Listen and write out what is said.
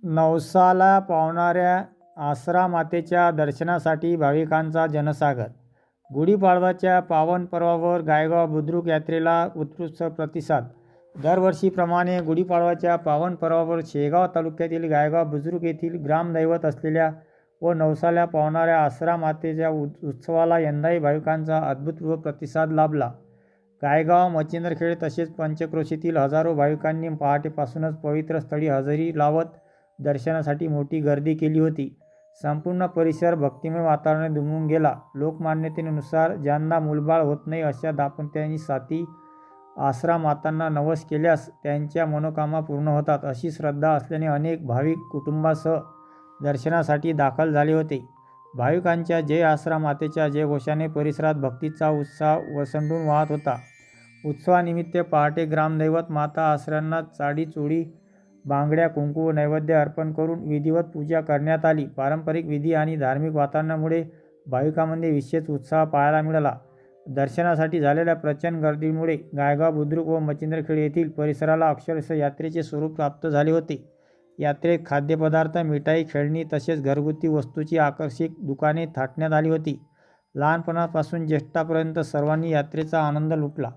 नवसाला पावणाऱ्या आसरा मातेच्या दर्शनासाठी भाविकांचा जनसागर। गुढीपाडव्याच्या पावन पर्वावर गायगाव बुद्रुक यात्रेला उत्कृष्ट प्रतिसाद। दरवर्षीप्रमाणे गुढीपाडव्याच्या पावन पर्वावर शेगाव तालुक्यातील गायगाव बुद्रुक येथील ग्रामदैवत असलेल्या व नवसाला पावणाऱ्या आसरा मातेच्या उत्सवाला यंदाही भाविकांचा अभूतपूर्व प्रतिसाद लाभला। गायगाव, मच्छिंद्रखेड तसेच पंचक्रोशीतील हजारो भाविकांनी पहाटेपासूनच पवित्र स्थळी हजेरी लावत दर्शनासाठी मोठी गर्दी केली होती। संपूर्ण परिसर भक्तिमय वातावरणाने दुमदुमून गेला। लोकमान्यतेनुसार ज्यांना मूलबाळ होत नाही अशा दाम्पत्यांनी साथी आसरा मातांना नवस केल्यास त्यांच्या मनोकामना पूर्ण होतात, अशी श्रद्धा असल्याने अनेक भाविक कुटुंबासह दर्शनासाठी दाखल झाले होते। भाविकांच्या जय आसरा मातेच्या जयघोषाने परिसरात भक्तीचा उत्साह ओसंडून वाहत होता। उत्सवानिमित्त पहाटे ग्रामदैवत माता आसऱ्यांना साडी, चोळी, बांगड्या, कुंकू व नैवेद्य अर्पण करून विधिवत पूजा करण्यात आली। पारंपरिक विधी आणि धार्मिक वातावरणामुळे भाविकांमध्ये विशेष उत्साह पाहायला मिळाला। दर्शनासाठी झालेल्या प्रचंड गर्दीमुळे गायगाव, बुद्रुक व मच्छिंद्रखेड येथील परिसराला अक्षरशः यात्रेचे स्वरूप प्राप्त झाले होते। यात्रेत खाद्यपदार्थ, मिठाई, खेळणी तसेच घरगुती वस्तूंची आकर्षक दुकाने थाटण्यात आली होती। लहानपणापासून ज्येष्ठांपर्यंत सर्वांनी यात्रेचा आनंद लुटला।